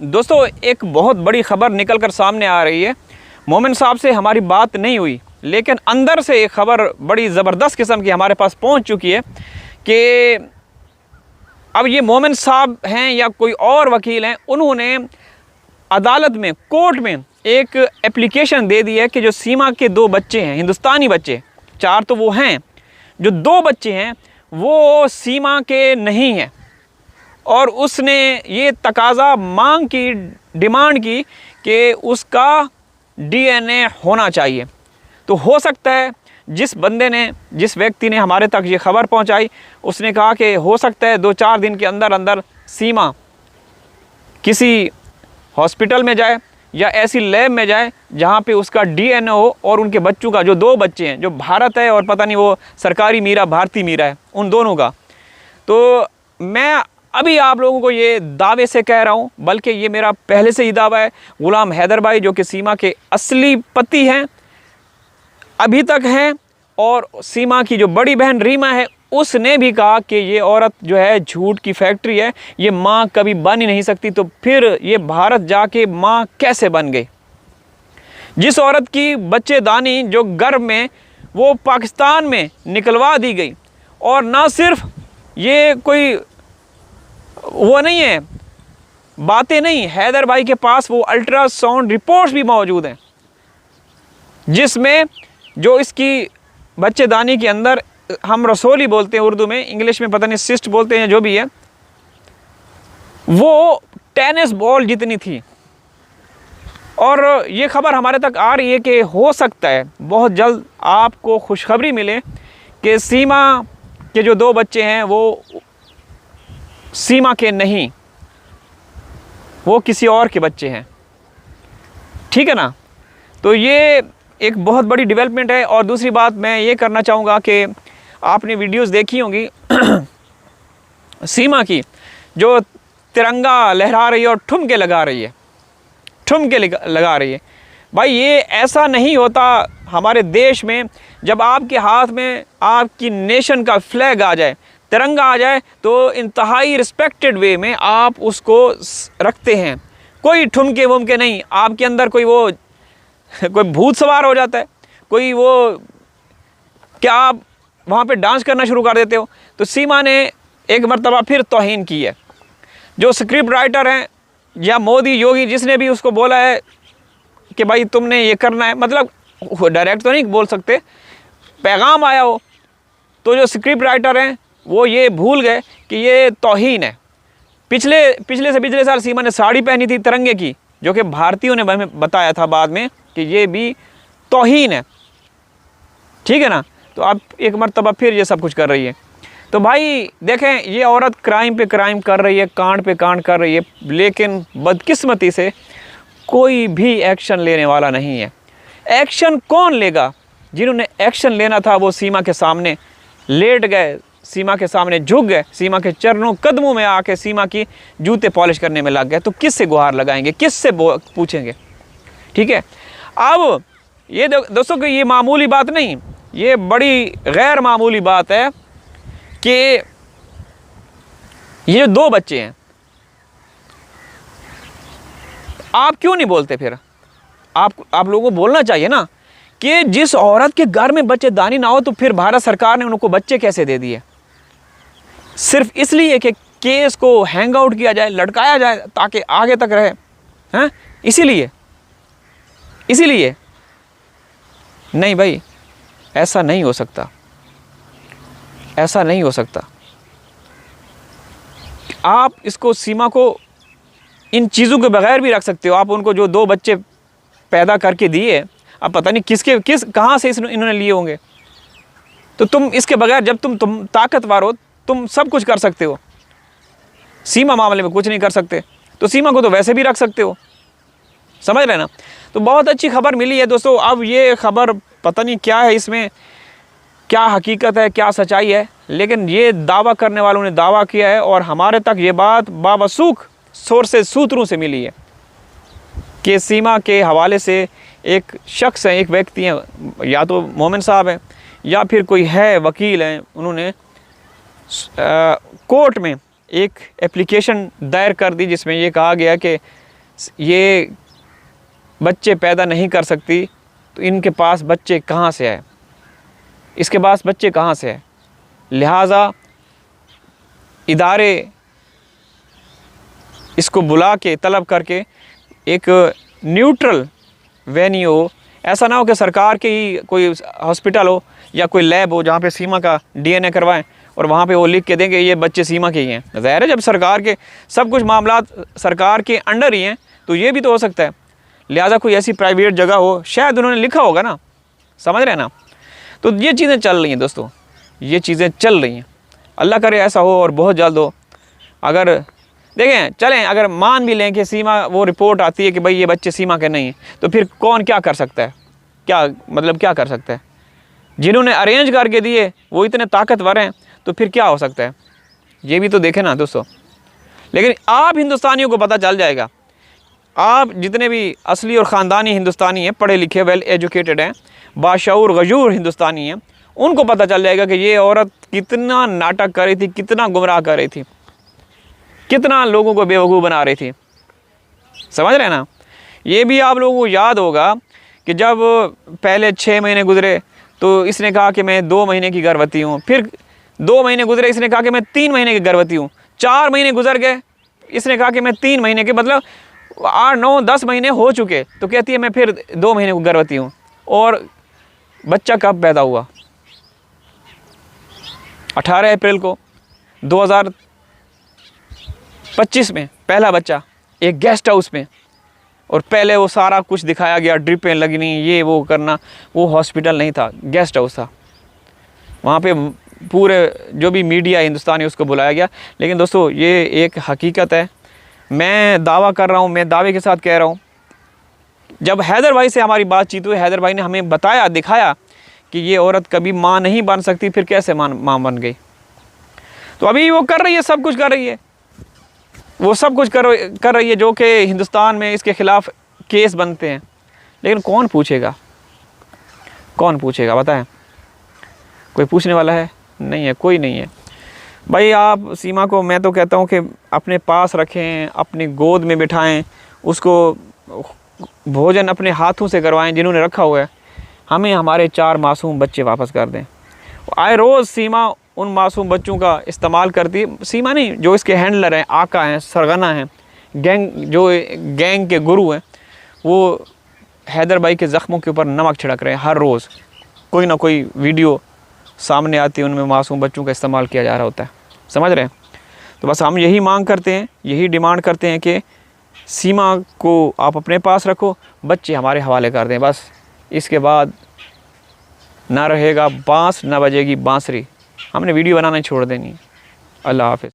दोस्तों एक बहुत बड़ी खबर निकल कर सामने आ रही है। मोमिन साहब से हमारी बात नहीं हुई, लेकिन अंदर से एक खबर बड़ी ज़बरदस्त किस्म की हमारे पास पहुंच चुकी है कि अब ये मोमिन साहब हैं या कोई और वकील हैं, उन्होंने अदालत में, कोर्ट में एक एप्लीकेशन दे दी है कि जो सीमा के 2 बच्चे हैं, हिंदुस्तानी बच्चे, 4 तो वो हैं, जो 2 बच्चे हैं वो सीमा के नहीं हैं। और उसने ये तकाजा मांग की, डिमांड की कि उसका डीएनए होना चाहिए। तो हो सकता है जिस बंदे ने, जिस व्यक्ति ने हमारे तक ये खबर पहुंचाई, उसने कहा कि हो सकता है 2-4 दिन के अंदर अंदर सीमा किसी हॉस्पिटल में जाए या ऐसी लैब में जाए जहाँ पे उसका डीएनए हो और उनके बच्चों का, जो 2 बच्चे हैं, जो भारत है और पता नहीं वो सरकारी मीरा, भारतीय मीरा है, उन दोनों का। तो मैं अभी आप लोगों को ये दावे से कह रहा हूँ, बल्कि ये मेरा पहले से ही दावा है, गुलाम हैदर भाई जो कि सीमा के असली पति हैं, अभी तक हैं, और सीमा की जो बड़ी बहन रीमा है, उसने भी कहा कि ये औरत जो है झूठ की फैक्ट्री है, ये माँ कभी बन ही नहीं सकती। तो फिर ये भारत जाके माँ कैसे बन गई? जिस औरत की बच्चेदानी जो गर्भ में, वो पाकिस्तान में निकलवा दी गई। और ना सिर्फ ये कोई वो नहीं है, बातें नहीं, हैदर भाई के पास वो अल्ट्रासाउंड रिपोर्ट्स भी मौजूद हैं जिसमें जो इसकी बच्चेदानी के अंदर, हम रसोली बोलते हैं उर्दू में, इंग्लिश में पता नहीं सिस्ट बोलते हैं, जो भी है, वो टेनिस बॉल जितनी थी। और ये खबर हमारे तक आ रही है कि हो सकता है बहुत जल्द आपको खुशखबरी मिले कि सीमा के जो 2 बच्चे हैं वो सीमा के नहीं, वो किसी और के बच्चे हैं। ठीक है ना? तो ये एक बहुत बड़ी डेवलपमेंट है। और दूसरी बात मैं ये करना चाहूँगा कि आपने वीडियोस देखी होंगी सीमा की, जो तिरंगा लहरा रही है और ठुमके लगा रही है, ठुमके लगा रही है। भाई ये ऐसा नहीं होता हमारे देश में। जब आपके हाथ में आपकी नेशन का फ्लैग आ जाए, तिरंगा आ जाए, तो इंतहाई रिस्पेक्टेड वे में आप उसको रखते हैं। कोई ठुमके वुमके नहीं, आपके अंदर कोई वो कोई भूत सवार हो जाता है, कोई वो क्या आप वहाँ पे डांस करना शुरू कर देते हो। तो सीमा ने एक मर्तबा फिर तौहीन की है। जो स्क्रिप्ट राइटर हैं या मोदी, योगी, जिसने भी उसको बोला है कि भाई तुमने ये करना है, मतलब डायरेक्ट तो नहीं बोल सकते, पैगाम आया हो, तो जो स्क्रिप्ट राइटर हैं वो ये भूल गए कि ये तौहीन है। पिछले साल सीमा ने साड़ी पहनी थी तिरंगे की, जो कि भारतीयों ने हमें बताया था बाद में कि ये भी तौहीन है। ठीक है ना? तो अब एक मर्तबा फिर ये सब कुछ कर रही है। तो भाई देखें, ये औरत क्राइम पे क्राइम कर रही है, कांड पे कांड कर रही है, लेकिन बदकिस्मती से कोई भी एक्शन लेने वाला नहीं है। एक्शन कौन लेगा? जिन्होंने एक्शन लेना था वो सीमा के सामने लेट गए, सीमा के सामने झुक गए, सीमा के चरणों कदमों में आके सीमा की जूते पॉलिश करने में लग गए। तो किससे गुहार लगाएंगे, किससे पूछेंगे? ठीक है। अब ये दोस्तों कि ये मामूली बात नहीं, ये बड़ी गैर मामूली बात है कि ये 2 बच्चे हैं। आप क्यों नहीं बोलते? फिर आप लोगों को बोलना चाहिए ना कि जिस औरत के घर में बच्चेदानी ना हो, तो फिर भारत सरकार ने उनको बच्चे कैसे दे दिए? सिर्फ इसलिए कि केस को हैंग आउट किया जाए, लटकाया जाए, ताकि आगे तक रहे हैं। इसीलिए नहीं भाई, ऐसा नहीं हो सकता, ऐसा नहीं हो सकता। आप इसको, सीमा को इन चीज़ों के बगैर भी रख सकते हो। आप उनको जो 2 बच्चे पैदा करके दिए, अब पता नहीं कहाँ से इन्होंने लिए होंगे। तो तुम इसके बगैर, जब तुम ताकतवर हो, तुम सब कुछ कर सकते हो। सीमा मामले में कुछ नहीं कर सकते, तो सीमा को तो वैसे भी रख सकते हो। समझ रहे ना? तो बहुत अच्छी खबर मिली है दोस्तों। अब ये खबर पता नहीं क्या है, इसमें क्या हकीकत है, क्या सच्चाई है, लेकिन ये दावा करने वालों ने दावा किया है और हमारे तक ये बात बावसूख सोर्सेज, सूत्रों से मिली है कि सीमा के हवाले से एक शख्स है, एक व्यक्ति हैं, या तो मोमिन साहब हैं या फिर कोई है, वकील हैं, उन्होंने कोर्ट में एक एप्लीकेशन दायर कर दी जिसमें ये कहा गया कि ये बच्चे पैदा नहीं कर सकती तो इनके पास बच्चे कहाँ से आए, इसके पास बच्चे कहाँ से आए। लिहाजा इदारे इसको बुला के तलब करके एक न्यूट्रल वेन्यू हो, ऐसा ना हो कि सरकार के ही कोई हॉस्पिटल हो या कोई लैब हो जहाँ पे सीमा का DNA करवाएं और वहाँ पे वो लिख के देंगे ये बच्चे सीमा के ही हैं। ज़ाहिर है जब सरकार के सब कुछ मामलात सरकार के अंडर ही हैं तो ये भी तो हो सकता है। लिहाजा कोई ऐसी प्राइवेट जगह हो, शायद उन्होंने लिखा होगा ना, समझ रहे हैं ना। तो ये चीज़ें चल रही हैं दोस्तों, ये चीज़ें चल रही हैं। अल्लाह करे ऐसा हो और बहुत जल्द हो। अगर देखें चलें, अगर मान भी लें कि सीमा वो रिपोर्ट आती है कि भाई ये बच्चे सीमा के नहीं हैं, तो फिर कौन क्या कर सकता है, क्या मतलब क्या कर सकता है। जिन्होंने अरेंज करके दिए वो इतने ताकतवर हैं तो फिर क्या हो सकता है, ये भी तो देखें ना दोस्तों। लेकिन आप हिंदुस्तानियों को पता चल जाएगा, आप जितने भी असली और ख़ानदानी हिंदुस्तानी हैं, पढ़े लिखे वेल एजुकेटेड हैं, बाशऊर गजूर हिंदुस्तानी हैं, उनको पता चल जाएगा कि ये औरत कितना नाटक कर रही थी, कितना गुमराह कर रही थी, कितना लोगों को बेवकूफ़ बना रही थी। समझ रहे हैं ना। ये भी आप लोगों को याद होगा कि जब पहले 6 महीने गुजरे तो इसने कहा कि मैं 2 महीने की गर्भवती हूँ, फिर 2 महीने गुजरे इसने कहा कि मैं 3 महीने की गर्भवती हूँ, 4 महीने गुजर गए इसने कहा कि मैं 3 महीने के, मतलब 8, 9, 10 महीने हो चुके तो कहती है मैं फिर 2 महीने को गर्भवती हूँ। और बच्चा कब पैदा हुआ, 18 अप्रैल को 2025 में पहला बच्चा एक गेस्ट हाउस में। और पहले वो सारा कुछ दिखाया गया, ड्रिपें लगनी, ये वो करना, वो हॉस्पिटल नहीं था, गेस्ट हाउस था। वहाँ पे पूरे जो भी मीडिया हिंदुस्तानी उसको बुलाया गया। लेकिन दोस्तों ये एक हकीकत है, मैं दावा कर रहा हूँ, मैं दावे के साथ कह रहा हूँ, जब हैदर भाई से हमारी बातचीत हुई, हैदर भाई ने हमें बताया, दिखाया कि ये औरत कभी माँ नहीं बन सकती, फिर कैसे माँ बन गई। तो अभी वो कर रही है, सब कुछ कर रही है, वो सब कुछ कर रही है जो कि हिंदुस्तान में इसके ख़िलाफ़ केस बनते हैं। लेकिन कौन पूछेगा, कौन पूछेगा बताएं। कोई पूछने वाला है नहीं है, कोई नहीं है भाई। आप सीमा को मैं तो कहता हूँ कि अपने पास रखें, अपनी गोद में बिठाएं, उसको भोजन अपने हाथों से करवाएं जिन्होंने रखा हुआ है। हमें हमारे 4 मासूम बच्चे वापस कर दें। आए रोज़ सीमा उन मासूम बच्चों का इस्तेमाल करती है, सीमा नहीं, जो इसके हैंडलर हैं, आका हैं, सरगना हैं, गैंग के गुरु हैं, वो हैदर भाई के ज़ख्मों के ऊपर नमक छिड़क रहे हैं। हर रोज़ कोई ना कोई वीडियो सामने आती है, उनमें मासूम बच्चों का इस्तेमाल किया जा रहा होता है। समझ रहे हैं। तो बस हम यही मांग करते हैं, यही डिमांड करते हैं कि सीमा को आप अपने पास रखो, बच्चे हमारे हवाले कर दें। बस इसके बाद ना रहेगा बांस, ना बजेगी बांसुरी। हमने वीडियो बनाना छोड़ देनी। अल्लाह हाफ़िज़।